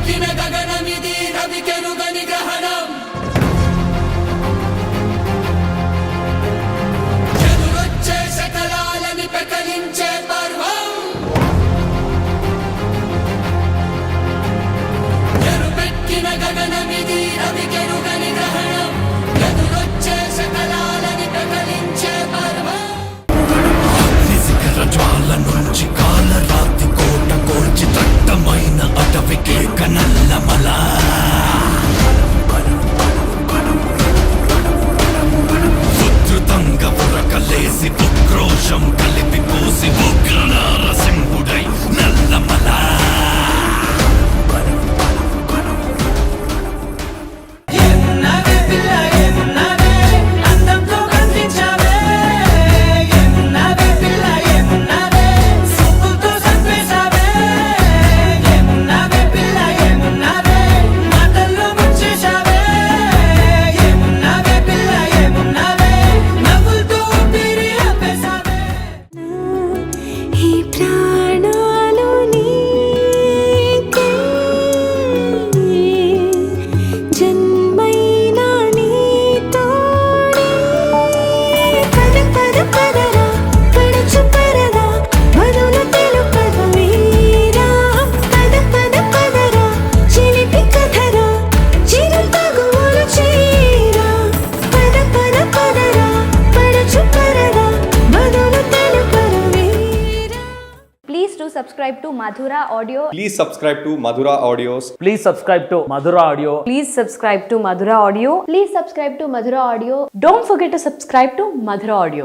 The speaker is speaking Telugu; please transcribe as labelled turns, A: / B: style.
A: ఎరుపెక్కిన గగనమిది రవికెరుగని గ్రహణం ఎదురొచ్చే శకలాలని పెకలించే పర్వం ఎరుపెక్కిన గగనమిది రవికెరుగని గ్రహణం ఎదురొచ్చే శకలాలని పెకలించే పర్వం
B: జ్వాల నుంచి కాలరాతి కోట కోల్చి దట్టమైన అటవికే కనల్లమల ఉద్ధృతంగా ఉరకలేసి ఉక్రోషం కలిపి పూసి ఉగ్రనారసింహుడై Nallamala
C: Subscribe to Madhura Audio.
D: Please subscribe to Madhura Audios.
E: Please subscribe to Madhura Audio.
C: Please subscribe to Madhura Audio. Please subscribe to Madhura Audio. Don't forget to subscribe to Madhura Audio.